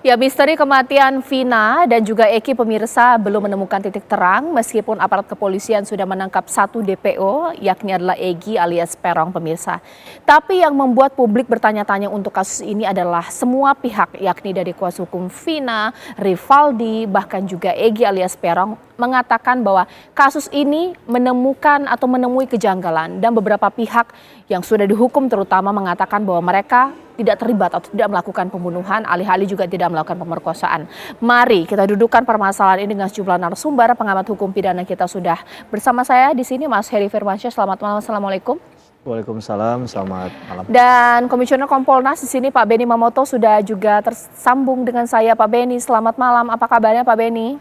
Ya, misteri kematian Vina dan juga Eki pemirsa belum menemukan titik terang meskipun aparat kepolisian sudah menangkap satu DPO yakni adalah Egi alias Perong pemirsa. Tapi yang membuat publik bertanya-tanya untuk kasus ini adalah semua pihak yakni dari kuasa hukum Vina, Rivaldi bahkan juga Egi alias Perong mengatakan bahwa kasus ini menemui kejanggalan dan beberapa pihak yang sudah dihukum terutama mengatakan bahwa mereka tidak terlibat atau tidak melakukan pembunuhan, alih-alih juga tidak melakukan pemerkosaan. Mari kita dudukkan permasalahan ini dengan sejumlah narasumber. Pengamat hukum pidana kita sudah bersama saya di sini, Mas Heri Firmansyah. Selamat malam, assalamualaikum. Waalaikumsalam, selamat malam. Dan Komisioner Kompolnas di sini Pak Beni Mamoto sudah juga tersambung dengan saya. Pak Beni, selamat malam. Apa kabarnya Pak Beni?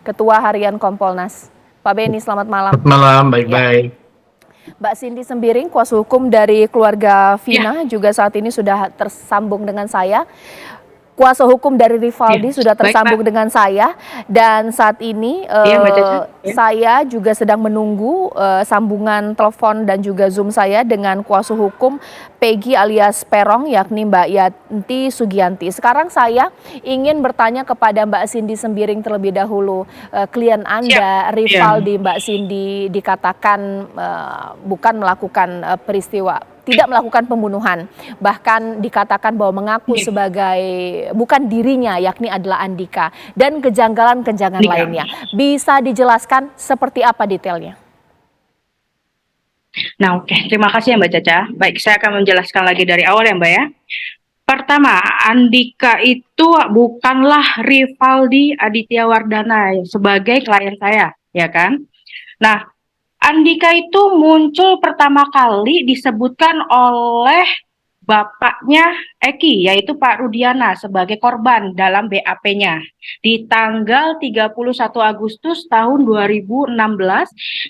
Ketua Harian Kompolnas. Pak Beni, selamat malam. Selamat malam, baik-baik. Mbak Cindy Sembiring, kuasa hukum dari keluarga Vina, juga saat ini sudah tersambung dengan saya. Kuasa hukum dari Rivaldi sudah tersambung dengan saya. Dan saat ini saya juga sedang menunggu sambungan telepon dan juga Zoom saya dengan kuasa hukum Peggy alias Perong yakni Mbak Yanti Sugianti. Sekarang saya ingin bertanya kepada Mbak Cindy Sembiring terlebih dahulu. Klien Anda, Rivaldi, Mbak Cindy dikatakan bukan melakukan tidak melakukan pembunuhan, bahkan dikatakan bahwa mengaku sebagai bukan dirinya yakni adalah Andika dan kejanggalan-kejanggalan lainnya. Bisa dijelaskan seperti apa detailnya? Nah, terima kasih ya Mbak Caca. Baik, saya akan menjelaskan lagi dari awal ya Mbak ya. Pertama, Andika itu bukanlah Rivaldi Aditya Wardana sebagai klien saya, ya kan? Nah, Andika itu muncul pertama kali disebutkan oleh bapaknya Eki, yaitu Pak Rudiana sebagai korban dalam BAP-nya di tanggal 31 Agustus tahun 2016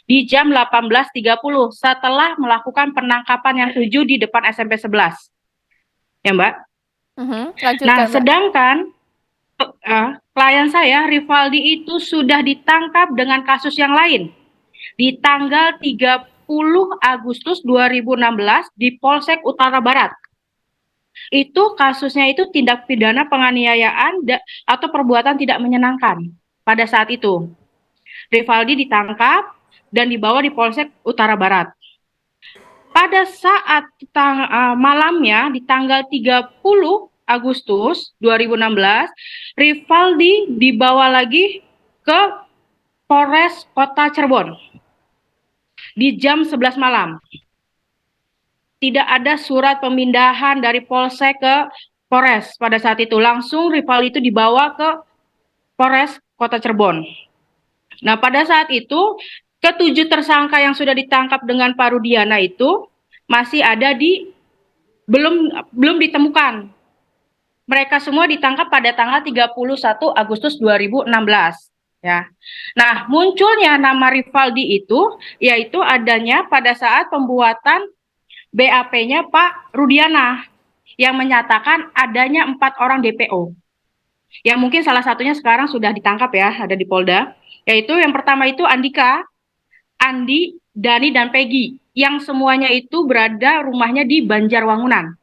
di jam 18.30 setelah melakukan penangkapan yang 7 di depan SMP 11. Ya Mbak? Nah, sedangkan klien saya, Rivaldi itu sudah ditangkap dengan kasus yang lain di tanggal 30 Agustus 2016 di Polsek Utara Barat. Itu kasusnya itu tindak pidana penganiayaan atau perbuatan tidak menyenangkan pada saat itu. Rivaldi ditangkap dan dibawa di Polsek Utara Barat. Pada saat malamnya di tanggal 30 Agustus 2016, Rivaldi dibawa lagi ke Polres Kota Cirebon di jam 11 malam. Tidak ada surat pemindahan dari Polsek ke Polres pada saat itu. Langsung Rivaldi itu dibawa ke Polres Kota Cirebon. Nah, pada saat itu ketujuh tersangka yang sudah ditangkap dengan Pak Rudiana itu masih ada belum ditemukan. Mereka semua ditangkap pada tanggal 31 Agustus 2016. Ya. Nah, munculnya nama Rivaldi itu yaitu adanya pada saat pembuatan BAP-nya Pak Rudiana yang menyatakan adanya 4 orang DPO. Yang mungkin salah satunya sekarang sudah ditangkap ya, ada di Polda. Yaitu yang pertama itu Andika, Andi, Dani, dan Peggy. Yang semuanya itu berada rumahnya di Banjarwangunan.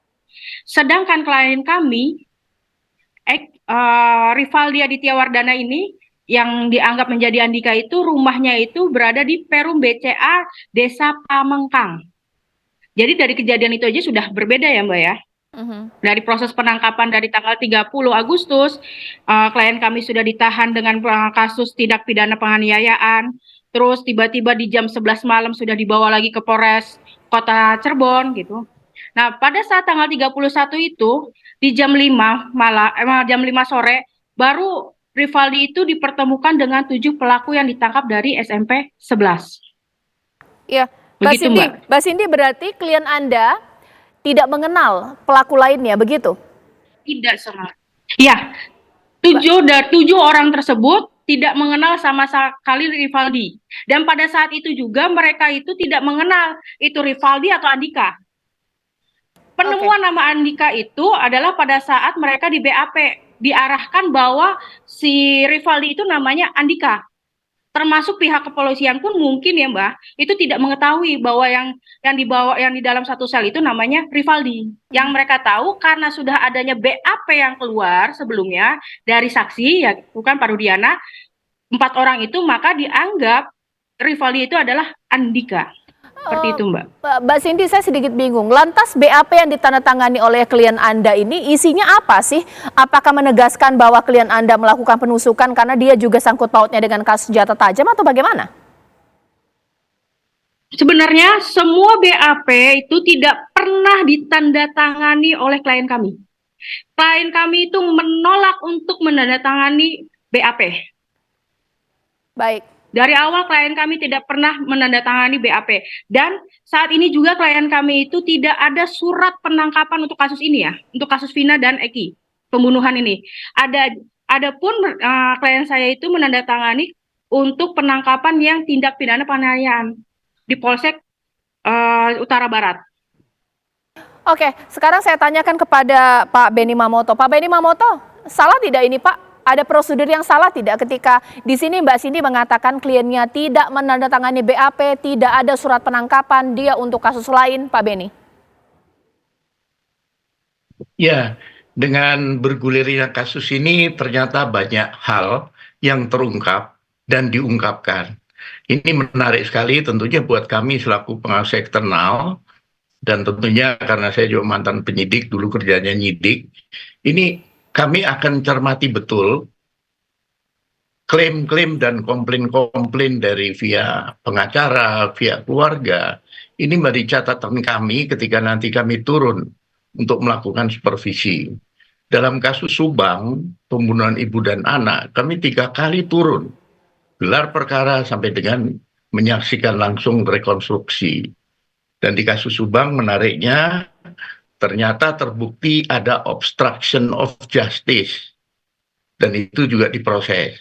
Sedangkan klien kami, Rivaldi Aditya Wardana ini, yang dianggap menjadi Andika itu rumahnya itu berada di Perum BCA Desa Pamengkang. Jadi dari kejadian itu aja sudah berbeda ya Mbak ya. Dari proses penangkapan dari tanggal 30 Agustus, klien kami sudah ditahan dengan kasus tindak pidana penganiayaan. Terus tiba-tiba di jam 11 malam sudah dibawa lagi ke Polres Kota Cirebon gitu. Nah, pada saat tanggal 31 itu di jam 5 sore baru Rivaldi itu dipertemukan dengan 7 pelaku yang ditangkap dari SMP 11. Iya, Mbak Cindy berarti klien Anda tidak mengenal pelaku lainnya, begitu? Tidak sama. Ya, 7 orang tersebut tidak mengenal sama sekali Rivaldi. Dan pada saat itu juga mereka itu tidak mengenal itu Rivaldi atau Andika. Penemuan nama Andika itu adalah pada saat mereka di BAP diarahkan bahwa si Rivaldi itu namanya Andika. termasuk pihak kepolisian pun mungkin ya Mbak, itu tidak mengetahui bahwa yang di dalam satu sel itu namanya Rivaldi. Yang mereka tahu karena sudah adanya BAP yang keluar sebelumnya dari saksi ya bukan Pak Rudiana, 4 orang itu maka dianggap Rivaldi itu adalah Andika. Seperti itu Mbak. Mbak Cindy, saya sedikit bingung. Lantas BAP yang ditandatangani oleh klien Anda ini isinya apa sih? Apakah menegaskan bahwa klien Anda melakukan penusukan karena dia juga sangkut pautnya dengan kasus senjata tajam atau bagaimana? Sebenarnya semua BAP itu tidak pernah ditandatangani oleh klien kami. Klien kami itu menolak untuk menandatangani BAP. Baik. Dari awal klien kami tidak pernah menandatangani BAP. Dan saat ini juga klien kami itu tidak ada surat penangkapan untuk kasus ini ya, untuk kasus Vina dan Eki, pembunuhan ini. Adapun klien saya itu menandatangani untuk penangkapan yang tindak pidana penganiayaan di Polsek Utara Barat. Oke, sekarang saya tanyakan kepada Pak Benny Mamoto. Pak Benny Mamoto, salah tidak ini Pak? Ada prosedur yang salah tidak ketika di sini Mbak Cindy mengatakan kliennya tidak menandatangani BAP, tidak ada surat penangkapan dia untuk kasus lain, Pak Benny? Ya, dengan bergulirnya kasus ini ternyata banyak hal yang terungkap dan diungkapkan. Ini menarik sekali tentunya buat kami selaku pengawas eksternal, dan tentunya karena saya juga mantan penyidik, dulu kerjanya nyidik, ini kami akan cermati betul klaim-klaim dan komplain-komplain dari via pengacara, via keluarga. Ini menjadi catatan kami ketika nanti kami turun untuk melakukan supervisi. Dalam kasus Subang, pembunuhan ibu dan anak, kami 3 kali turun, gelar perkara sampai dengan menyaksikan langsung rekonstruksi. Dan di kasus Subang menariknya, ternyata terbukti ada obstruction of justice. Dan itu juga diproses.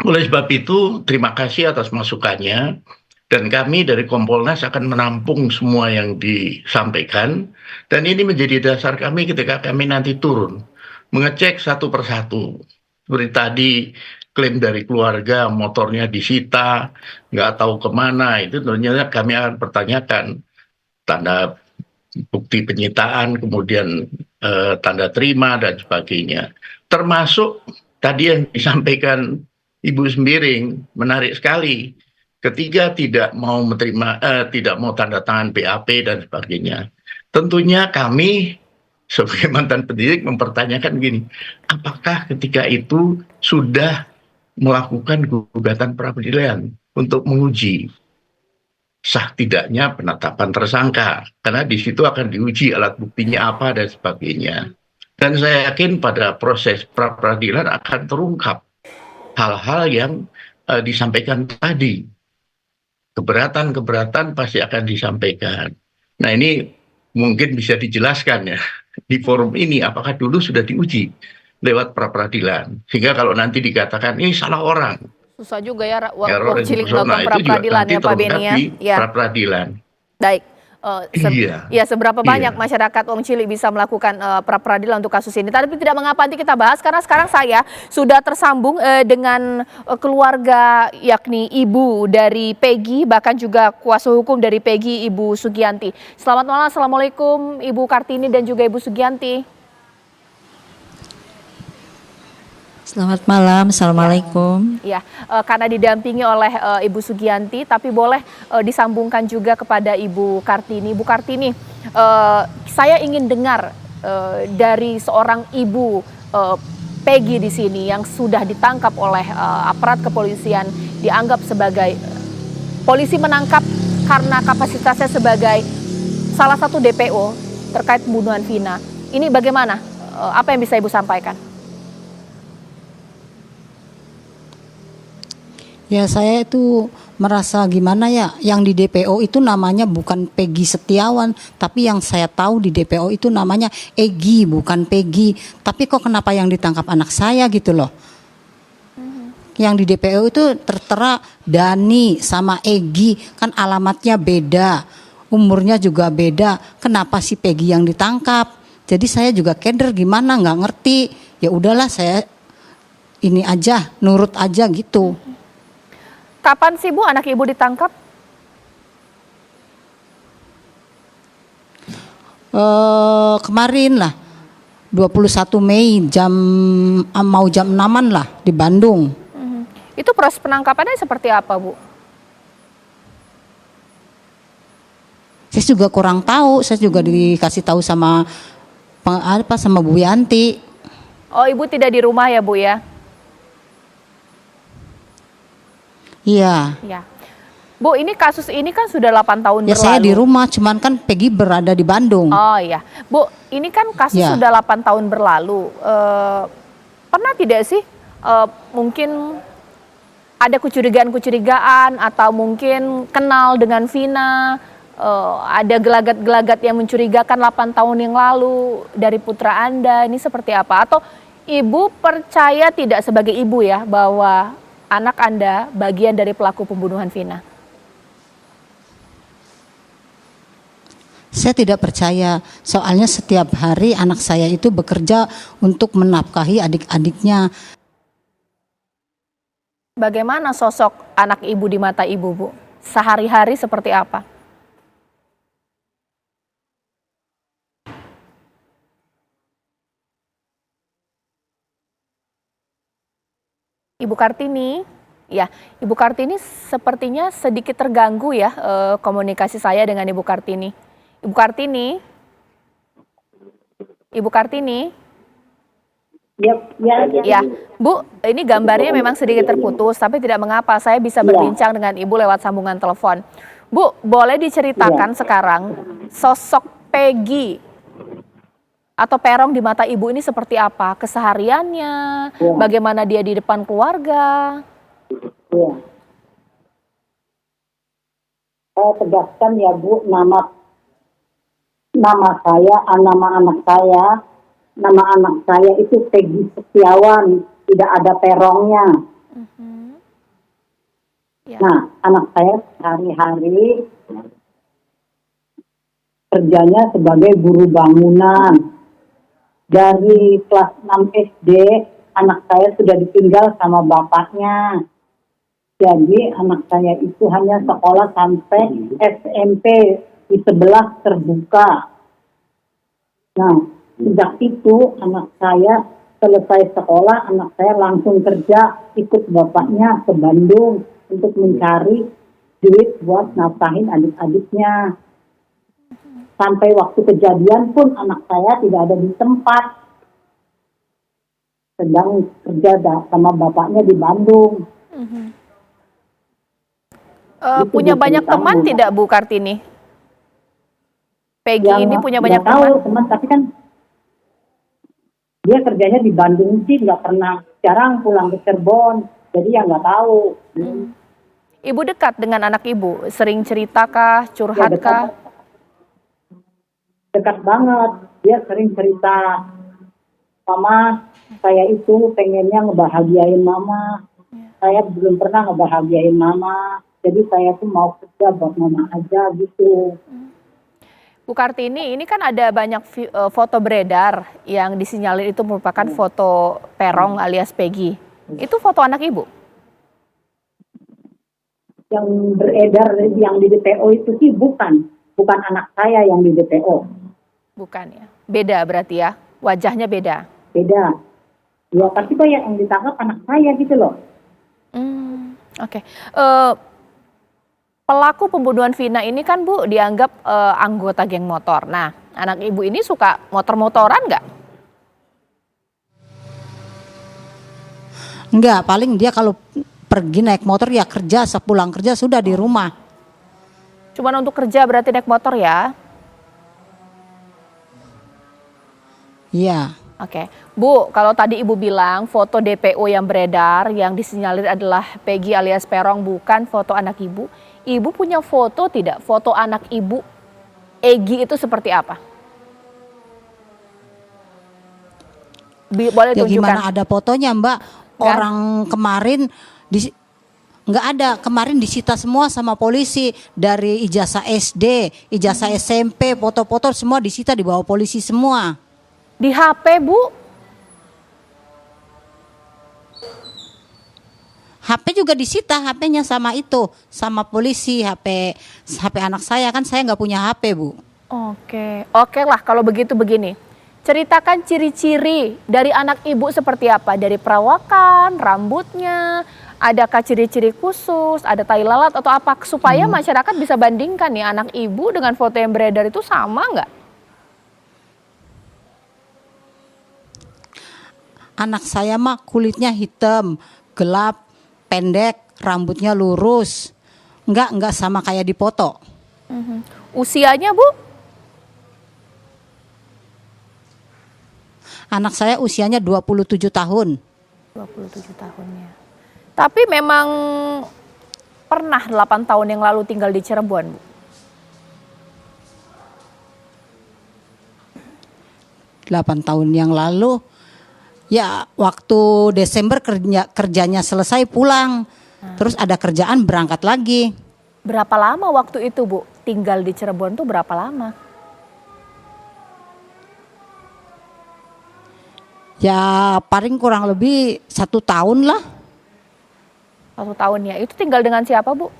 Oleh sebab itu, terima kasih atas masukannya. Dan kami dari Kompolnas akan menampung semua yang disampaikan. Dan ini menjadi dasar kami ketika kami nanti turun. Mengecek satu persatu. Seperti tadi, klaim dari keluarga, motornya disita, nggak tahu kemana. Itu ternyata kami akan pertanyakan. Tanda bukti penyitaan, kemudian tanda terima, dan sebagainya. Termasuk tadi yang disampaikan Ibu Sembiring, menarik sekali. Ketiga tidak mau tidak mau tanda tangan BAP dan sebagainya. Tentunya kami sebagai mantan penyidik mempertanyakan gini, apakah ketika itu sudah melakukan gugatan pra-peradilan untuk menguji sah tidaknya penetapan tersangka, karena di situ akan diuji alat buktinya apa dan sebagainya. Dan saya yakin pada proses pra-peradilan akan terungkap hal-hal yang disampaikan tadi. Keberatan-keberatan pasti akan disampaikan. Nah ini mungkin bisa dijelaskan ya di forum ini, apakah dulu sudah diuji lewat pra-peradilan. Sehingga kalau nanti dikatakan ini salah orang, susah juga ya error Wong Cilik personal, melakukan pra-peradilan ya Pak Benny ya. di pra-peradilan. Baik. Iya. Ya seberapa banyak masyarakat Wong Cilik bisa melakukan pra-peradilan untuk kasus ini. Tapi tidak mengapa nanti kita bahas karena sekarang saya sudah tersambung dengan keluarga yakni ibu dari Peggy, bahkan juga kuasa hukum dari Peggy, Ibu Sugianti. Selamat malam, Assalamualaikum Ibu Kartini dan juga Ibu Sugianti. Selamat malam, Assalamualaikum. Ya, karena didampingi oleh Ibu Sugianti, tapi boleh disambungkan juga kepada Ibu Kartini. Ibu Kartini, saya ingin dengar dari seorang ibu Peggy di sini yang sudah ditangkap oleh aparat kepolisian, dianggap sebagai polisi menangkap karena kapasitasnya sebagai salah satu DPO terkait pembunuhan Vina. Ini bagaimana? Apa yang bisa Ibu sampaikan? Ya saya itu merasa gimana ya, yang di DPO itu namanya bukan Peggy Setiawan, tapi yang saya tahu di DPO itu namanya Egy, bukan Peggy. Tapi kok kenapa yang ditangkap anak saya gitu loh. Yang di DPO itu tertera Dani sama Egy, kan alamatnya beda, umurnya juga beda. Kenapa si Peggy yang ditangkap? Jadi saya juga keder gimana, nggak ngerti. Ya udahlah saya ini aja, nurut aja gitu. Kapan sih Bu anak Ibu ditangkap? Kemarin lah 21 Mei mau jam 6-an lah di Bandung. Itu proses penangkapannya seperti apa Bu? Saya juga kurang tahu, saya juga dikasih tahu sama sama Bu Yanti. Oh Ibu tidak di rumah ya Bu ya? Iya. Ya. Bu, ini kasus ini kan sudah 8 tahun Ya berlalu. saya di rumah, cuman kan Peggy berada di Bandung. Oh iya. Bu, ini kan kasus Ya. sudah 8 tahun berlalu. Pernah tidak sih mungkin ada kecurigaan-kecurigaan atau mungkin kenal dengan Vina, ada gelagat-gelagat yang mencurigakan 8 tahun yang lalu dari putra Anda, ini seperti apa? Atau Ibu percaya tidak sebagai ibu ya bahwa anak Anda bagian dari pelaku pembunuhan Vina? Saya tidak percaya, soalnya setiap hari anak saya itu bekerja untuk menafkahi adik-adiknya. Bagaimana sosok anak Ibu di mata Ibu, Bu? Sehari-hari seperti apa? Ibu Kartini, ya, Ibu Kartini sepertinya sedikit terganggu ya komunikasi saya dengan Ibu Kartini. Ibu Kartini, Ibu Kartini, ya, Bu, ini gambarnya memang sedikit terputus, tapi tidak mengapa, saya bisa berbincang dengan Ibu lewat sambungan telepon. Bu, boleh diceritakan sekarang sosok Peggy atau Perong di mata Ibu ini seperti apa? Kesehariannya, bagaimana dia di depan keluarga? Iya. Saya tegaskan ya Bu, nama saya, nama anak saya itu Peggy Setiawan, tidak ada Perongnya. Ya. Nah, anak saya sehari-hari kerjanya sebagai buruh bangunan. Dari kelas 6 SD, anak saya sudah ditinggal sama bapaknya. Jadi anak saya itu hanya sekolah sampai SMP di 11 terbuka. Nah, sejak itu anak saya selesai sekolah, anak saya langsung kerja ikut bapaknya ke Bandung untuk mencari duit buat nafkahin adik-adiknya. Sampai waktu kejadian pun anak saya tidak ada di tempat. Sedang kerja sama bapaknya di Bandung. Punya banyak teman tidak Bu Kartini? Peggy ini punya banyak teman, tapi kan dia kerjanya di Bandung sih, nggak pernah, jarang pulang ke Cirebon, jadi ya nggak tahu. Ibu dekat dengan anak Ibu, sering ceritakah, curhatkah? Dekat banget, dia sering cerita, Mama, saya itu pengennya ngebahagiain Mama, saya belum pernah ngebahagiain Mama, jadi saya tuh mau kerja buat Mama aja gitu. Bu Kartini, ini kan ada banyak foto beredar yang disinyalir itu merupakan foto Perong alias Peggy. Itu foto anak Ibu? Yang beredar yang di DPO itu sih bukan anak saya yang di DPO. Bukan ya? Beda berarti ya? Wajahnya beda? Beda. Ya, tapi kok yang ditangkap anak saya gitu loh. Oke. Pelaku pembunuhan Vina ini kan Bu dianggap anggota geng motor. Nah, anak Ibu ini suka motor-motoran nggak? Enggak, paling dia kalau pergi naik motor ya kerja, sepulang kerja sudah di rumah. Cuman untuk kerja berarti naik motor ya? Iya. Oke, Bu, kalau tadi Ibu bilang foto DPO yang beredar yang disinyalir adalah Peggy alias Perong bukan foto anak Ibu. Ibu punya foto tidak? Foto anak Ibu, Egy itu seperti apa? Boleh Ya tunjukkan? gimana ada fotonya Mbak? Orang kemarin nggak ada, kemarin disita semua sama polisi, dari ijazah SD, ijazah SMP, foto-foto semua disita dibawa polisi semua. Di HP Bu? HP HP juga disita, HP-nya sama itu, sama polisi, HP anak saya, kan saya nggak punya HP, Bu. Oke lah kalau begitu begini. Ceritakan ciri-ciri dari anak ibu seperti apa? Dari perawakan, rambutnya, adakah ciri-ciri khusus, ada tai lalat atau apa? Supaya masyarakat bisa bandingkan nih anak ibu dengan foto yang beredar itu sama nggak? Anak saya mah kulitnya hitam, gelap, pendek, rambutnya lurus. Enggak sama kayak di foto. Usianya Bu? Anak saya usianya 27 tahun. 27 tahunnya. Tapi memang pernah 8 tahun yang lalu tinggal di Cirebon, Bu? Delapan tahun yang lalu, ya waktu Desember kerjanya selesai pulang. Terus ada kerjaan berangkat lagi. Berapa lama waktu itu, Bu? Tinggal di Cirebon tuh berapa lama? Ya paling kurang lebih 1 tahun lah. 1 tahun ya. Itu tinggal dengan siapa, Bu?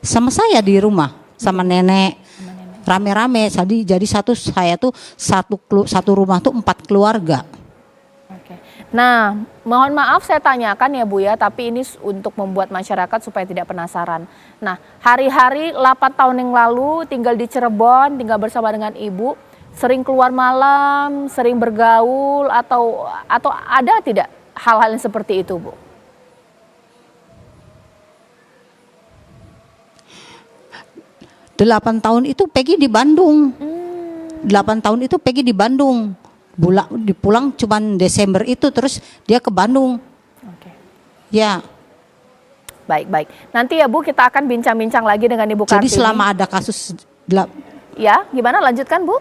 Sama saya di rumah, sama nenek. Rame-rame. Jadi saya tuh satu rumah tuh 4 keluarga. Oke. Nah, mohon maaf saya tanyakan ya Bu ya, tapi ini untuk membuat masyarakat supaya tidak penasaran. Nah, hari-hari 8 tahun yang lalu tinggal di Cirebon, tinggal bersama dengan Ibu, sering keluar malam, sering bergaul atau ada tidak hal-hal yang seperti itu, Bu? Delapan tahun itu Peggy di Bandung. 8 tahun itu Peggy di Bandung. Pulang cuman Desember itu, terus dia ke Bandung. Oke. Ya. Baik. Nanti ya Bu kita akan bincang-bincang lagi dengan Ibu Kartini. Jadi selama ada kasus Ya, gimana lanjutkan Bu?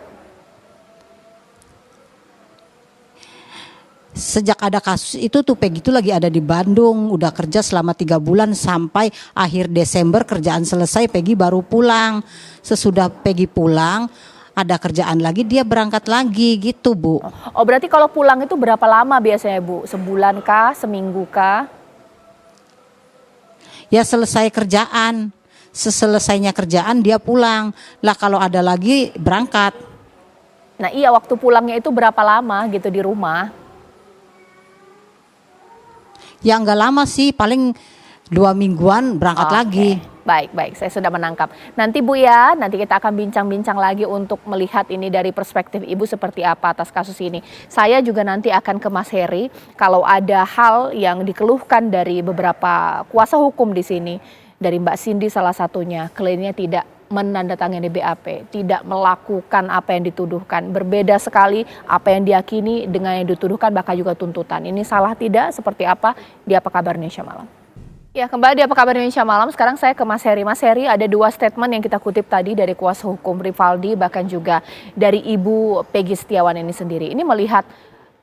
sejak ada kasus itu tuh Peggy itu lagi ada di Bandung, udah kerja selama 3 bulan sampai akhir Desember kerjaan selesai Peggy baru pulang. Sesudah Peggy pulang ada kerjaan lagi dia berangkat lagi gitu, Bu. Oh berarti kalau pulang itu berapa lama biasanya Bu? Sebulan kah? Seminggu kah? Ya selesai kerjaan, seselesainya kerjaan dia pulang. Lah kalau ada lagi berangkat. Nah iya waktu pulangnya itu berapa lama gitu di rumah? Ya nggak lama sih, paling 2 mingguan berangkat lagi. Baik, saya sudah menangkap. Nanti Bu ya, nanti kita akan bincang-bincang lagi untuk melihat ini dari perspektif Ibu seperti apa atas kasus ini. Saya juga nanti akan ke Mas Heri kalau ada hal yang dikeluhkan dari beberapa kuasa hukum di sini. Dari Mbak Cindy salah satunya, kliennya tidak menandatangani BAP, tidak melakukan apa yang dituduhkan. Berbeda sekali apa yang diyakini dengan yang dituduhkan, bahkan juga tuntutan. Ini salah tidak? Seperti apa? Di Apa Kabar Indonesia Malam. Ya, kembali di Apa Kabar Indonesia Malam. Sekarang saya ke Mas Heri. Mas Heri, ada 2 statement yang kita kutip tadi dari kuasa hukum Rivaldi, bahkan juga dari Ibu Peggy Setiawan ini sendiri. Ini melihat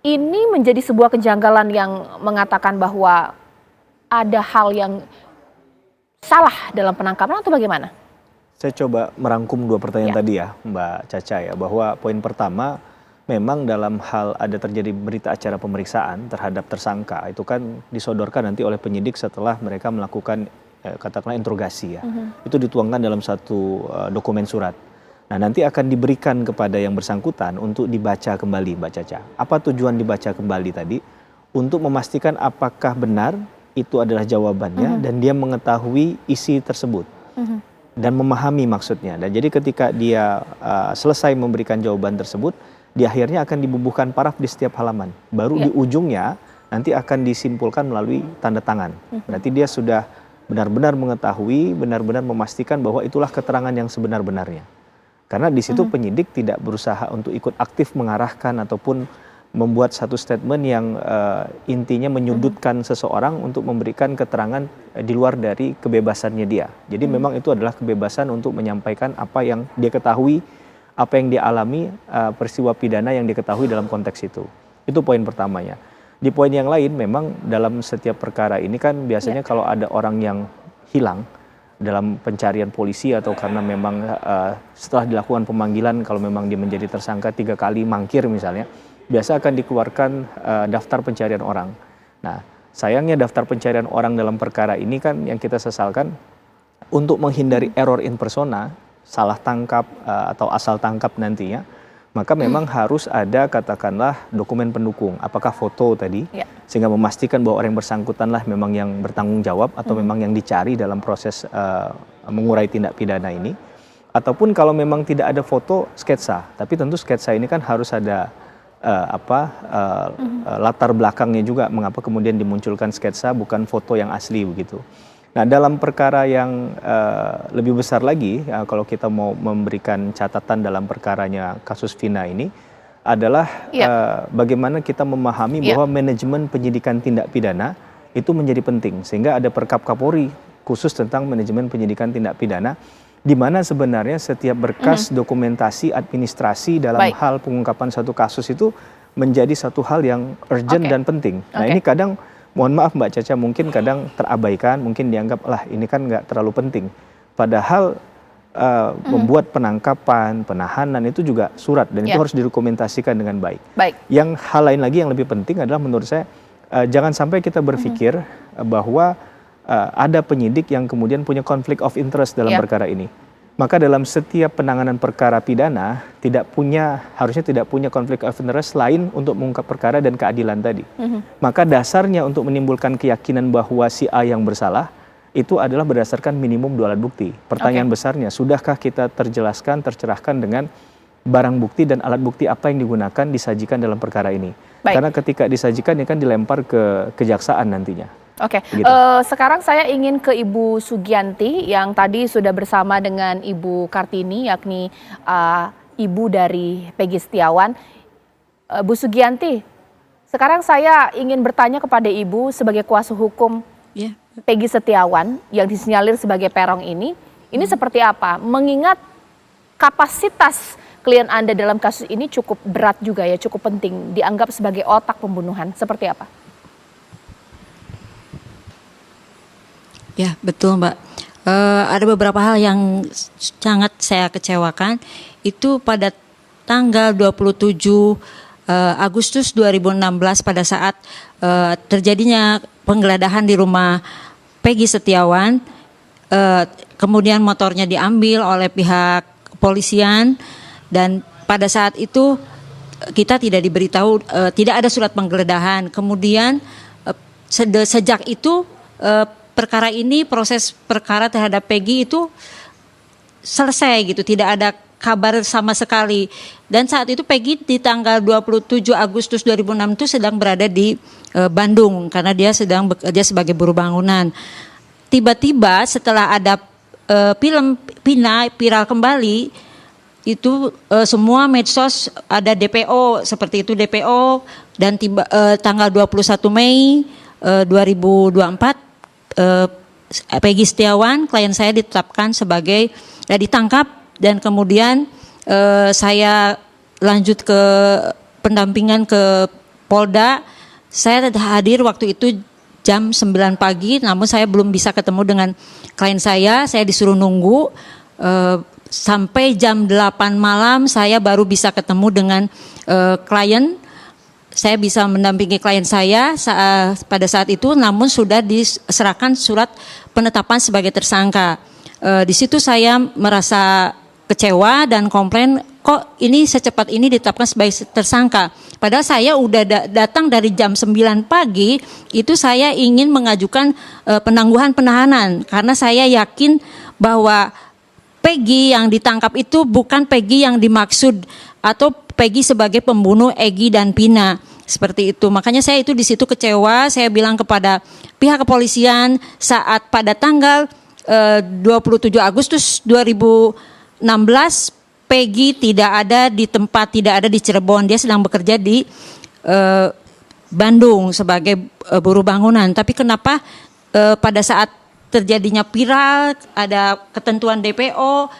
ini menjadi sebuah kejanggalan yang mengatakan bahwa ada hal yang salah dalam penangkapan atau bagaimana? Saya coba merangkum 2 pertanyaan tadi ya, Mbak Caca ya, bahwa poin pertama memang dalam hal ada terjadi berita acara pemeriksaan terhadap tersangka itu kan disodorkan nanti oleh penyidik setelah mereka melakukan katakanlah interogasi ya. Itu dituangkan dalam satu dokumen surat. Nah nanti akan diberikan kepada yang bersangkutan untuk dibaca kembali, Mbak Caca. Apa tujuan dibaca kembali tadi? Untuk memastikan apakah benar itu adalah jawabannya dan dia mengetahui isi tersebut. Dan memahami maksudnya. Dan jadi ketika dia selesai memberikan jawaban tersebut, di akhirnya akan dibubuhkan paraf di setiap halaman. Baru di ujungnya nanti akan disimpulkan melalui tanda tangan. Berarti dia sudah benar-benar mengetahui, benar-benar memastikan bahwa itulah keterangan yang sebenar-benarnya. Karena di situ penyidik tidak berusaha untuk ikut aktif mengarahkan ataupun membuat satu statement yang intinya menyudutkan seseorang untuk memberikan keterangan di luar dari kebebasannya dia. Jadi memang itu adalah kebebasan untuk menyampaikan apa yang dia ketahui, apa yang dia alami, peristiwa pidana yang diketahui dalam konteks itu. Itu poin pertamanya. Di poin yang lain memang dalam setiap perkara ini kan biasanya kalau ada orang yang hilang dalam pencarian polisi atau karena memang setelah dilakukan pemanggilan kalau memang dia menjadi tersangka 3 kali mangkir misalnya, biasa akan dikeluarkan daftar pencarian orang. Nah, sayangnya daftar pencarian orang dalam perkara ini kan yang kita sesalkan, untuk menghindari error in persona, salah tangkap atau asal tangkap nantinya, maka memang harus ada katakanlah dokumen pendukung, apakah foto tadi, sehingga memastikan bahwa orang yang bersangkutanlah memang yang bertanggung jawab atau memang yang dicari dalam proses mengurai tindak pidana ini, ataupun kalau memang tidak ada foto, sketsa. Tapi tentu sketsa ini kan harus ada latar belakangnya juga, mengapa kemudian dimunculkan sketsa bukan foto yang asli begitu. Nah, dalam perkara yang lebih besar lagi, kalau kita mau memberikan catatan dalam perkaranya kasus Vina ini, adalah bagaimana kita memahami bahwa manajemen penyidikan tindak pidana itu menjadi penting. Sehingga ada Perkap Kapolri khusus tentang manajemen penyidikan tindak pidana, di mana sebenarnya setiap berkas dokumentasi administrasi dalam hal pengungkapan satu kasus itu menjadi satu hal yang urgent dan penting. Nah, ini kadang, mohon maaf Mbak Caca, mungkin kadang terabaikan, mungkin dianggap lah ini kan nggak terlalu penting. Padahal membuat penangkapan, penahanan itu juga surat dan itu harus didokumentasikan dengan baik. Yang hal lain lagi yang lebih penting adalah menurut saya, jangan sampai kita berpikir bahwa ada penyidik yang kemudian punya konflik of interest dalam perkara ini. Maka dalam setiap penanganan perkara pidana harusnya tidak punya konflik of interest lain untuk mengungkap perkara dan keadilan tadi. Maka dasarnya untuk menimbulkan keyakinan bahwa si A yang bersalah itu adalah berdasarkan minimum 2 alat bukti. Pertanyaan besarnya, sudahkah kita tercerahkan dengan barang bukti dan alat bukti apa yang digunakan disajikan dalam perkara ini? Karena ketika disajikan ini kan dilempar ke kejaksaan nantinya. Gitu. Sekarang saya ingin ke Ibu Sugianti yang tadi sudah bersama dengan Ibu Kartini, yakni ibu dari Peggy Setiawan. Bu Sugianti, sekarang saya ingin bertanya kepada Ibu sebagai kuasa hukum Peggy Setiawan yang disinyalir sebagai perong ini seperti apa? Mengingat kapasitas klien Anda dalam kasus ini cukup berat juga ya, cukup penting, dianggap sebagai otak pembunuhan, seperti apa? Ya, betul Mbak. Ada beberapa hal yang sangat saya kecewakan. Itu pada tanggal 27 Agustus 2016 pada saat terjadinya penggeledahan di rumah Peggy Setiawan. Kemudian motornya diambil oleh pihak kepolisian dan pada saat itu kita tidak diberitahu, tidak ada surat penggeledahan. Kemudian sejak itu perkara ini, proses perkara terhadap Peggy itu selesai gitu, tidak ada kabar sama sekali. Dan saat itu Peggy di tanggal 27 Agustus 2006 itu sedang berada di Bandung karena dia sedang bekerja sebagai buruh bangunan. Tiba-tiba setelah ada film Vina viral kembali, itu semua medsos ada DPO seperti itu, DPO, dan tanggal 21 Mei 2024 Peggy Setiawan, klien saya ditetapkan sebagai ditangkap dan kemudian saya lanjut ke pendampingan ke Polda. Saya hadir waktu itu jam 9 pagi, namun saya belum bisa ketemu dengan klien saya disuruh nunggu sampai jam 8 malam saya baru bisa ketemu dengan klien. Saya bisa mendampingi klien saya pada saat itu, namun sudah diserahkan surat penetapan sebagai tersangka. Di situ saya merasa kecewa dan komplain, kok ini secepat ini ditetapkan sebagai tersangka. Padahal saya udah datang dari jam 9 pagi, itu saya ingin mengajukan penangguhan penahanan. Karena saya yakin bahwa Peggy yang ditangkap itu bukan Peggy yang dimaksud atau Peggy sebagai pembunuh Egy dan Vina, seperti itu. Makanya saya itu di situ kecewa. Saya bilang kepada pihak kepolisian saat pada tanggal 27 Agustus 2016 Peggy tidak ada di tempat, tidak ada di Cirebon. Dia sedang bekerja di Bandung sebagai buruh bangunan. Tapi kenapa pada saat terjadinya viral ada ketentuan DPO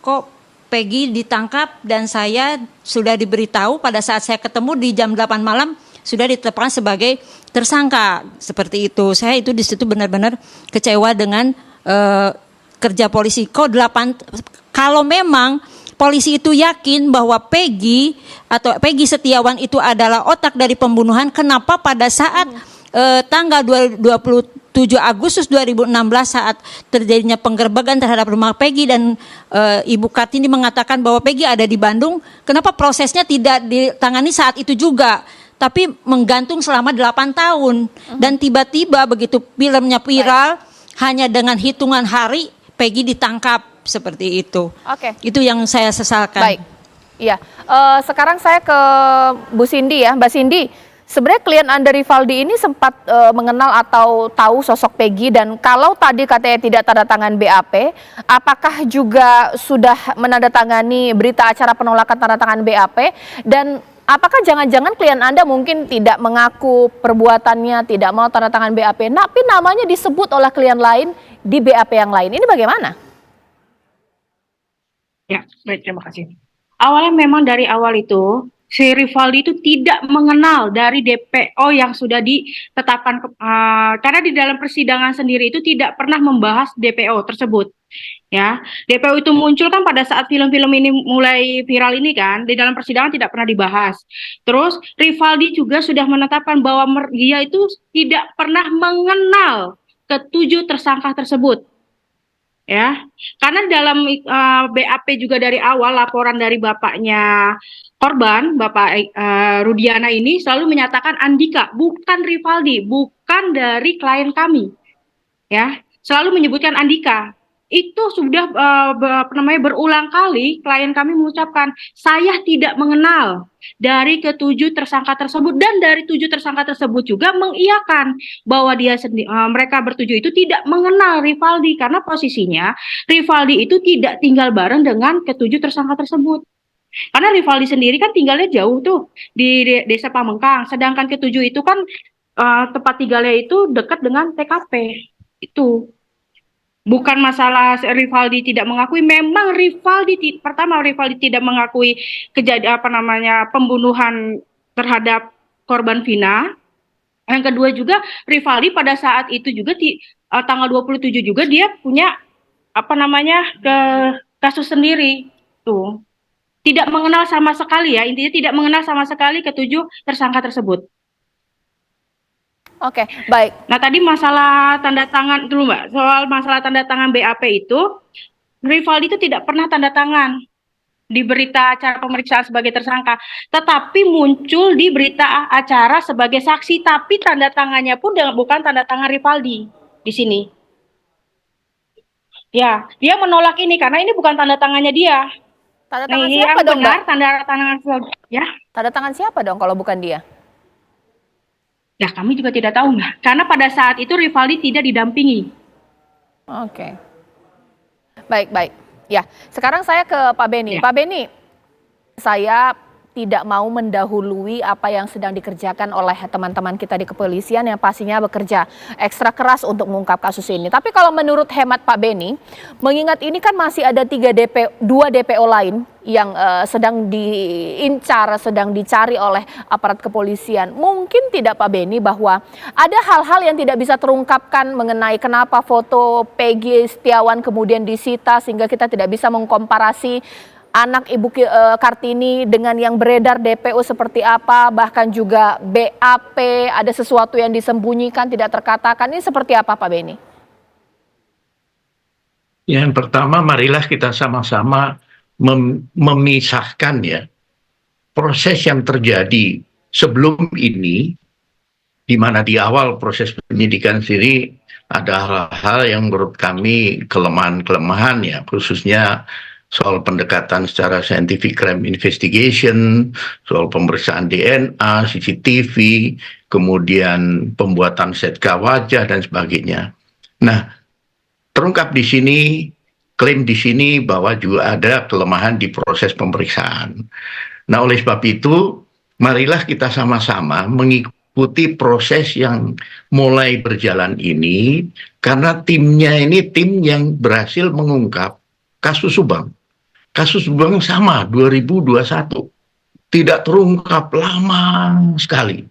kok Peggy ditangkap dan saya sudah diberitahu pada saat saya ketemu di jam 8 malam sudah ditetapkan sebagai tersangka, seperti itu. Saya itu di situ benar-benar kecewa dengan kerja polisi. Kok kalau memang polisi itu yakin bahwa Peggy atau Peggy Setiawan itu adalah otak dari pembunuhan, kenapa pada saat tanggal 27 Agustus 2016 saat terjadinya penggerbekan terhadap rumah Peggy dan Ibu Kartini mengatakan bahwa Peggy ada di Bandung, kenapa prosesnya tidak ditangani saat itu juga, tapi menggantung selama 8 tahun. Dan tiba-tiba begitu filmnya viral, hanya dengan hitungan hari Peggy ditangkap seperti itu. Oke. Itu yang saya sesalkan. Baik. Iya. Sekarang saya ke Bu Cindy ya, Mbak Cindy. Sebenarnya klien Anda Rivaldi ini sempat mengenal atau tahu sosok Peggy, dan kalau tadi katanya tidak tanda tangan BAP, apakah juga sudah menandatangani berita acara penolakan tanda tangan BAP, dan apakah jangan-jangan klien Anda mungkin tidak mengaku perbuatannya, tidak mau tanda tangan BAP, tapi namanya disebut oleh klien lain di BAP yang lain, ini bagaimana? Ya, baik, terima kasih. Awalnya memang dari awal itu si Rivaldi itu tidak mengenal dari DPO yang sudah ditetapkan, karena di dalam persidangan sendiri itu tidak pernah membahas DPO tersebut. Ya, DPO itu muncul kan pada saat film-film ini mulai viral ini kan, di dalam persidangan tidak pernah dibahas. Terus Rivaldi juga sudah menetapkan bahwa dia itu tidak pernah mengenal ketujuh tersangka tersebut. Ya, karena dalam BAP juga dari awal laporan dari bapaknya korban, Bapak Rudiana ini selalu menyatakan Andika, bukan Rivaldi, bukan dari klien kami. Ya, selalu menyebutkan Andika. Itu sudah berulang kali klien kami mengucapkan, saya tidak mengenal dari ketujuh tersangka tersebut, dan dari 7 tersangka tersebut juga mengiyakan bahwa mereka bertujuh itu tidak mengenal Rivaldi, karena posisinya Rivaldi itu tidak tinggal bareng dengan ketujuh tersangka tersebut. Karena Rivaldi sendiri kan tinggalnya jauh tuh di Desa Pamengkang, sedangkan ketujuh itu kan tempat tinggalnya itu dekat dengan TKP. Itu bukan masalah Rivaldi tidak mengakui, memang Rivaldi tidak mengakui kejadian pembunuhan terhadap korban Vina. Yang kedua juga Rivaldi pada saat itu juga tanggal 27 juga dia punya kasus sendiri tuh. Tidak mengenal sama sekali ya, intinya tidak mengenal sama sekali ketujuh tersangka tersebut. Oke, baik. Nah tadi masalah tanda tangan dulu Mbak, soal masalah tanda tangan BAP itu, Rivaldi itu tidak pernah tanda tangan di berita acara pemeriksaan sebagai tersangka, tetapi muncul di berita acara sebagai saksi, tapi tanda tangannya pun bukan tanda tangan Rivaldi di sini. Ya, dia menolak ini karena ini bukan tanda tangannya dia. Tanda tangan siapa dong, Mbak? Tanda tangan ya. Tanda tangan siapa dong kalau bukan dia? Ya kami juga tidak tahu Mbak, karena pada saat itu Rivaldi tidak didampingi. Oke. Baik. Ya, sekarang saya ke Pak Beni. Ya. Pak Beni, saya tidak mau mendahului apa yang sedang dikerjakan oleh teman-teman kita di kepolisian yang pastinya bekerja ekstra keras untuk mengungkap kasus ini. Tapi kalau menurut hemat Pak Beni, mengingat ini kan masih ada 2 DPO lain yang sedang diincar, sedang dicari oleh aparat kepolisian. Mungkin tidak Pak Beni bahwa ada hal-hal yang tidak bisa terungkapkan mengenai kenapa foto Peggy Setiawan kemudian disita sehingga kita tidak bisa mengkomparasi anak Ibu Kartini dengan yang beredar DPO seperti apa, bahkan juga BAP, ada sesuatu yang disembunyikan, tidak terkatakan. Ini seperti apa Pak Beni? Yang pertama, marilah kita sama-sama memisahkan ya proses yang terjadi sebelum ini, di mana di awal proses penyidikan sendiri ada hal-hal yang menurut kami kelemahan-kelemahan ya, khususnya soal pendekatan secara scientific crime investigation, soal pemeriksaan DNA, CCTV, kemudian pembuatan setka wajah dan sebagainya. Nah, terungkap di sini, klaim di sini bahwa juga ada kelemahan di proses pemeriksaan. Nah, oleh sebab itu, marilah kita sama-sama mengikuti proses yang mulai berjalan ini, karena timnya ini tim yang berhasil mengungkap kasus Subang. Kasus Subang sama 2021, tidak terungkap lama sekali.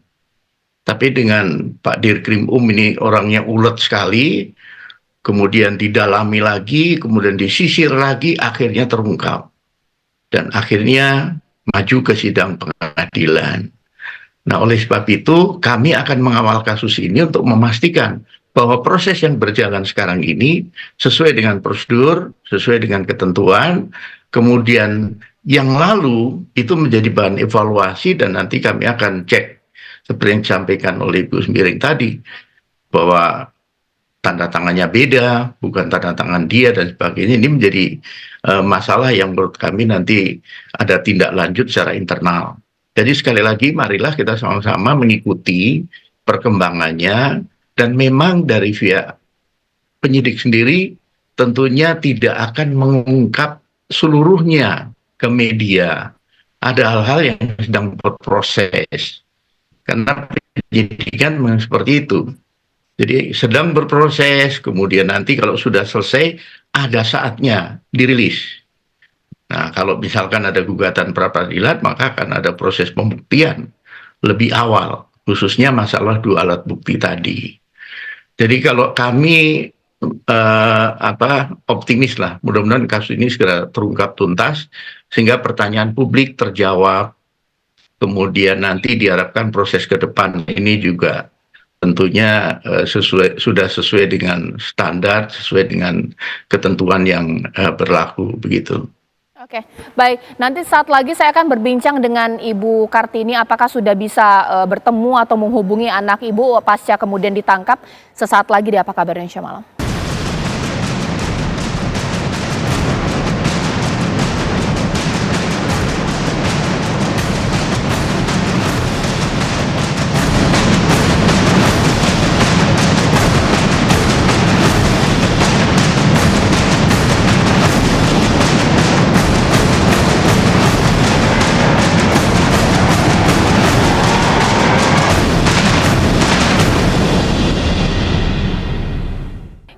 Tapi dengan Pak Dirkrim ini orangnya ulet sekali, kemudian didalami lagi, kemudian disisir lagi, akhirnya terungkap. dan akhirnya maju ke sidang pengadilan. Nah, oleh sebab itu kami akan mengawal kasus ini untuk memastikan bahwa proses yang berjalan sekarang ini sesuai dengan prosedur, sesuai dengan ketentuan, kemudian yang lalu itu menjadi bahan evaluasi dan nanti kami akan cek seperti yang disampaikan oleh Ibu Sembiring tadi, bahwa tanda tangannya beda, bukan tanda tangan dia dan sebagainya. Ini menjadi masalah yang menurut kami nanti ada tindak lanjut secara internal. Jadi sekali lagi marilah kita sama-sama mengikuti perkembangannya, dan memang dari pihak penyidik sendiri tentunya tidak akan mengungkap seluruhnya ke media. Ada hal-hal yang sedang berproses. Karena penyidikan memang seperti itu. Jadi sedang berproses, kemudian nanti kalau sudah selesai, ada saatnya dirilis. Nah, kalau misalkan ada gugatan pra-peradilan, maka akan ada proses pembuktian lebih awal, khususnya masalah 2 alat bukti tadi. Jadi kalau kami optimis lah, mudah-mudahan kasus ini segera terungkap tuntas, sehingga pertanyaan publik terjawab, kemudian nanti diharapkan proses ke depan ini juga tentunya sudah sesuai dengan standar, sesuai dengan ketentuan yang berlaku begitu. Oke, baik. Nanti saat lagi saya akan berbincang dengan Ibu Kartini, apakah sudah bisa bertemu atau menghubungi anak Ibu pasca kemudian ditangkap. Sesaat lagi di Apa Kabar Indonesia Malam.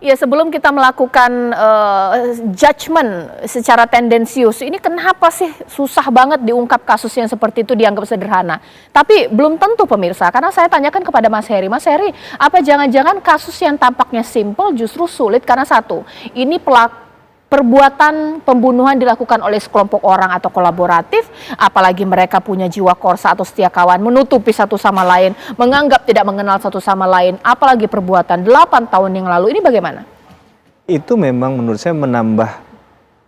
Ya, sebelum kita melakukan judgement secara tendensius, ini kenapa sih susah banget diungkap kasus yang seperti itu dianggap sederhana? Tapi belum tentu pemirsa, karena saya tanyakan kepada Mas Heri, apa jangan-jangan kasus yang tampaknya simpel justru sulit karena satu, ini perbuatan pembunuhan dilakukan oleh sekelompok orang atau kolaboratif, apalagi mereka punya jiwa korsa atau setia kawan, menutupi satu sama lain, menganggap tidak mengenal satu sama lain, apalagi perbuatan 8 tahun yang lalu. Ini bagaimana? Itu memang menurut saya menambah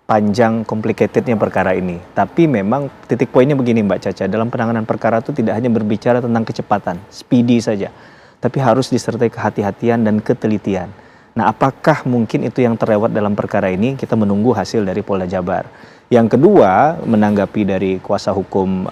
panjang complicatednya perkara ini. Tapi memang titik poinnya begini Mbak Caca, dalam penanganan perkara itu tidak hanya berbicara tentang kecepatan, speedy saja, tapi harus disertai kehati-hatian dan ketelitian. Nah, apakah mungkin itu yang terlewat dalam perkara ini? Kita menunggu hasil dari Polda Jabar. Yang kedua, menanggapi dari kuasa hukum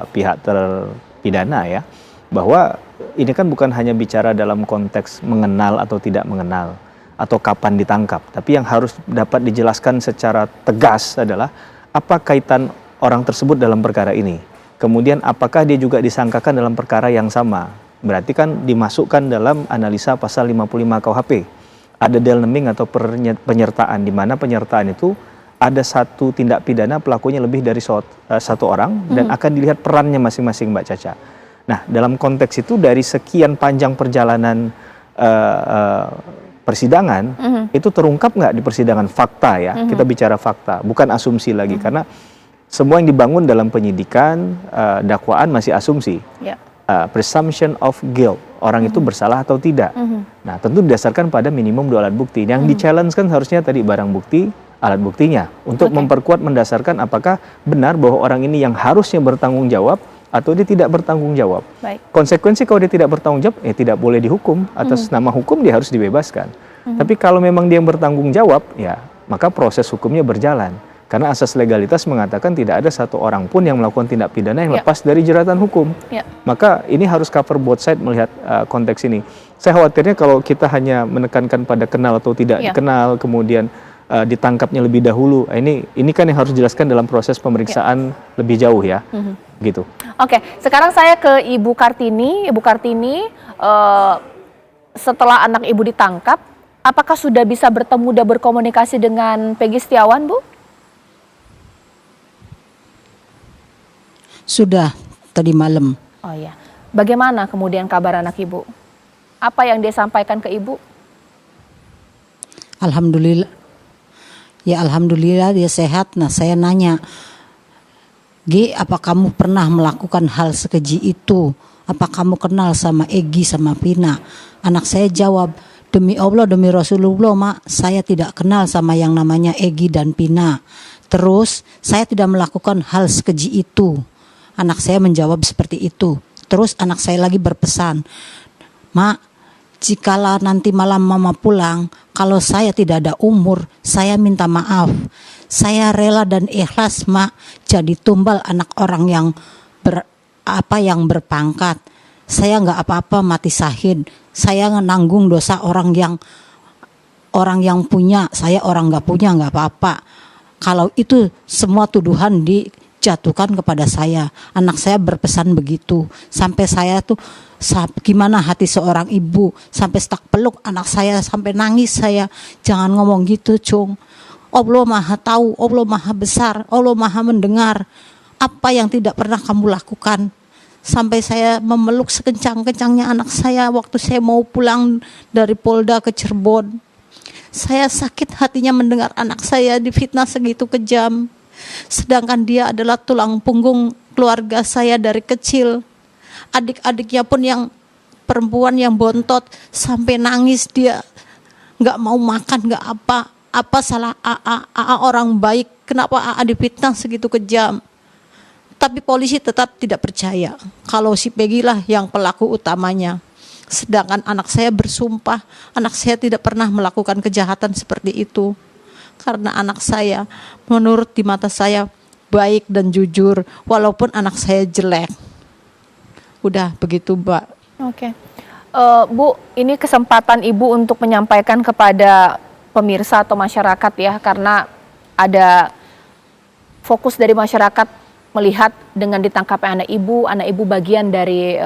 pihak terpidana ya, bahwa ini kan bukan hanya bicara dalam konteks mengenal atau tidak mengenal, atau kapan ditangkap. Tapi yang harus dapat dijelaskan secara tegas adalah apa kaitan orang tersebut dalam perkara ini. Kemudian apakah dia juga disangkakan dalam perkara yang sama. Berarti kan dimasukkan dalam analisa pasal 55 KUHP. Ada delneming atau penyertaan, di mana penyertaan itu ada satu tindak pidana pelakunya lebih dari satu orang dan akan dilihat perannya masing-masing Mbak Caca. Nah, dalam konteks itu dari sekian panjang perjalanan persidangan itu terungkap nggak di persidangan fakta ya, kita bicara fakta, bukan asumsi lagi karena semua yang dibangun dalam penyidikan dakwaan masih asumsi. Presumption of guilt, orang itu bersalah atau tidak. Nah, tentu didasarkan pada minimum 2 alat bukti. Yang di-challenge kan harusnya tadi barang bukti, alat buktinya. Untuk memperkuat mendasarkan apakah benar bahwa orang ini yang harusnya bertanggung jawab atau dia tidak bertanggung jawab. Konsekuensi kalau dia tidak bertanggung jawab, tidak boleh dihukum. Atas nama hukum dia harus dibebaskan. Tapi kalau memang dia yang bertanggung jawab, ya maka proses hukumnya berjalan. Karena asas legalitas mengatakan tidak ada satu orang pun yang melakukan tindak pidana yang lepas dari jeratan hukum. Maka ini harus cover both side melihat konteks ini. Saya khawatirnya kalau kita hanya menekankan pada kenal atau tidak dikenal, kemudian ditangkapnya lebih dahulu. Ini kan yang harus dijelaskan dalam proses pemeriksaan lebih jauh ya. Gitu. Oke, sekarang saya ke Ibu Kartini. Ibu Kartini, setelah anak Ibu ditangkap, apakah sudah bisa bertemu dan berkomunikasi dengan Peggy Setiawan, Bu? Sudah tadi malam. Oh ya, bagaimana kemudian kabar anak Ibu? Apa yang dia sampaikan ke Ibu? Alhamdulillah. Ya alhamdulillah dia sehat. Nah saya nanya, G, apa kamu pernah melakukan hal sekeji itu? Apa kamu kenal sama Egi sama Pina? Anak saya jawab, demi Allah, demi Rasulullah, Mak, saya tidak kenal sama yang namanya Egi dan Pina. Terus, saya tidak melakukan hal sekeji itu. Anak saya menjawab seperti itu. Terus anak saya lagi berpesan, Mak, jikalau nanti malam Mama pulang, kalau saya tidak ada umur, saya minta maaf. Saya rela dan ikhlas, Mak, jadi tumbal anak orang yang yang berpangkat. Saya nggak apa-apa mati syahid. Saya nanggung dosa orang yang punya. Saya orang nggak punya, nggak apa-apa. Kalau itu semua tuduhan dijatuhkan kepada saya. Anak saya berpesan begitu. Sampai saya tuh gimana hati seorang ibu, sampai stuck peluk anak saya, sampai nangis saya. Jangan ngomong gitu, Cung. Allah Maha tahu, Allah Maha besar, Allah Maha mendengar apa yang tidak pernah kamu lakukan. Sampai saya memeluk sekencang-kencangnya anak saya waktu saya mau pulang dari Polda ke Cirebon. Saya sakit hatinya mendengar anak saya difitnah segitu kejam. Sedangkan dia adalah tulang punggung keluarga saya dari kecil. Adik-adiknya pun yang perempuan yang bontot sampai nangis, dia nggak mau makan, nggak apa salah AA orang baik, kenapa AA difitnah segitu kejam. Tapi polisi tetap tidak percaya kalau si Peggy lah yang pelaku utamanya. Sedangkan anak saya bersumpah, anak saya tidak pernah melakukan kejahatan seperti itu. Karena anak saya menurut di mata saya baik dan jujur, walaupun anak saya jelek. Udah begitu, Mbak. Oke. Bu, ini kesempatan Ibu untuk menyampaikan kepada pemirsa atau masyarakat ya, karena ada fokus dari masyarakat melihat dengan ditangkapnya anak ibu bagian dari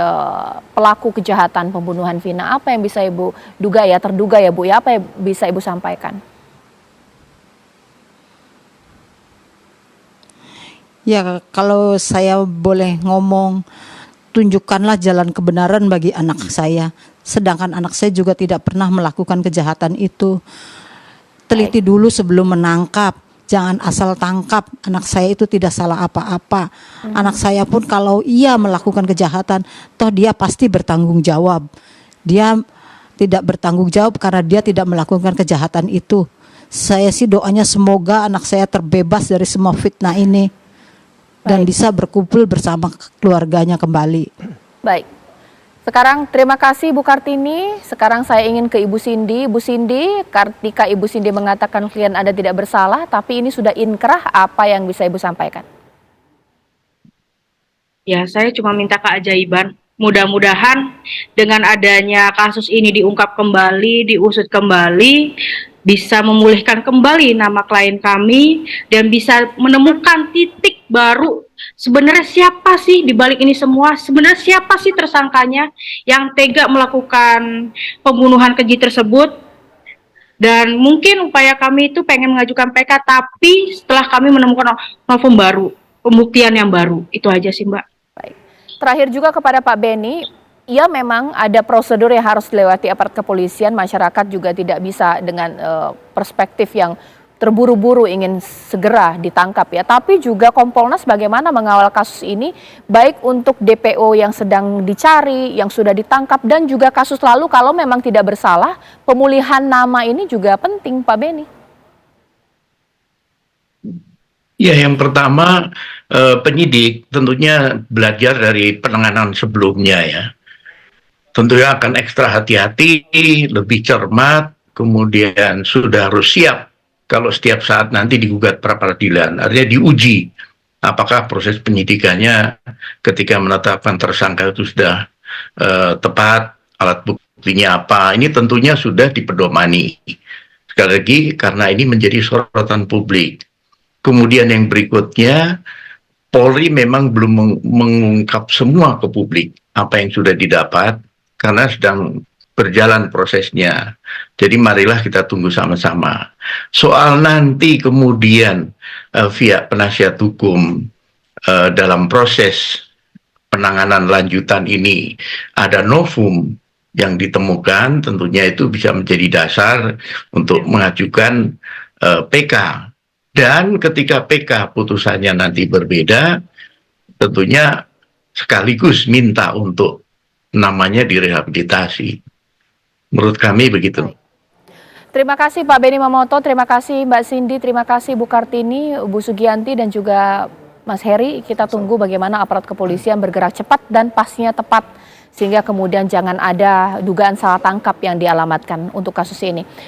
pelaku kejahatan pembunuhan Vina. Apa yang bisa Ibu duga ya, terduga ya Bu ya, apa yang bisa Ibu sampaikan? Ya, kalau saya boleh ngomong, tunjukkanlah jalan kebenaran bagi anak saya. Sedangkan anak saya juga tidak pernah melakukan kejahatan itu. Teliti dulu sebelum menangkap. Jangan asal tangkap, anak saya itu tidak salah apa-apa. Anak saya pun kalau ia melakukan kejahatan, toh dia pasti bertanggung jawab. Dia tidak bertanggung jawab karena dia tidak melakukan kejahatan itu. Saya sih doanya semoga anak saya terbebas dari semua fitnah ini. Dan bisa berkumpul bersama keluarganya kembali. Baik. Sekarang terima kasih Bu Kartini. Sekarang saya ingin ke Ibu Cindy. Bu Cindy, ketika Ibu Cindy mengatakan klien Anda tidak bersalah, tapi ini sudah inkrah, apa yang bisa Ibu sampaikan? Ya, saya cuma minta keajaiban. Mudah-mudahan dengan adanya kasus ini diungkap kembali, diusut kembali, bisa memulihkan kembali nama klien kami dan bisa menemukan titik baru. Sebenarnya siapa sih di balik ini semua? Sebenarnya siapa sih tersangkanya yang tega melakukan pembunuhan keji tersebut? Dan mungkin upaya kami itu pengen mengajukan PK, tapi setelah kami menemukan novum baru, pembuktian yang baru. Itu aja sih, Mbak. Baik. Terakhir juga kepada Pak Beni, ya memang ada prosedur yang harus dilewati aparat kepolisian, masyarakat juga tidak bisa dengan perspektif yang terburu-buru ingin segera ditangkap ya. Tapi juga Kompolnas bagaimana mengawal kasus ini, baik untuk DPO yang sedang dicari, yang sudah ditangkap, dan juga kasus lalu kalau memang tidak bersalah, pemulihan nama ini juga penting, Pak Beni. Ya, yang pertama penyidik tentunya belajar dari penanganan sebelumnya ya. Tentunya akan ekstra hati-hati, lebih cermat, kemudian sudah harus siap kalau setiap saat nanti digugat pra peradilan. Artinya diuji apakah proses penyidikannya ketika menetapkan tersangka itu sudah tepat, alat buktinya apa. Ini tentunya sudah dipedomani. Sekali lagi karena ini menjadi sorotan publik. Kemudian yang berikutnya, Polri memang belum mengungkap semua ke publik apa yang sudah didapat, karena sedang berjalan prosesnya. Jadi marilah kita tunggu sama-sama. Soal nanti kemudian via penasihat hukum dalam proses penanganan lanjutan ini ada novum yang ditemukan, tentunya itu bisa menjadi dasar untuk mengajukan PK. Dan ketika PK putusannya nanti berbeda, tentunya sekaligus minta untuk namanya direhabilitasi. Menurut kami begitu. Baik. Terima kasih Pak Beni Mamoto, terima kasih Mbak Cindy, terima kasih Bu Kartini, Bu Sugianti, dan juga Mas Heri. Kita tunggu bagaimana aparat kepolisian bergerak cepat dan pastinya tepat, sehingga kemudian jangan ada dugaan salah tangkap yang dialamatkan untuk kasus ini.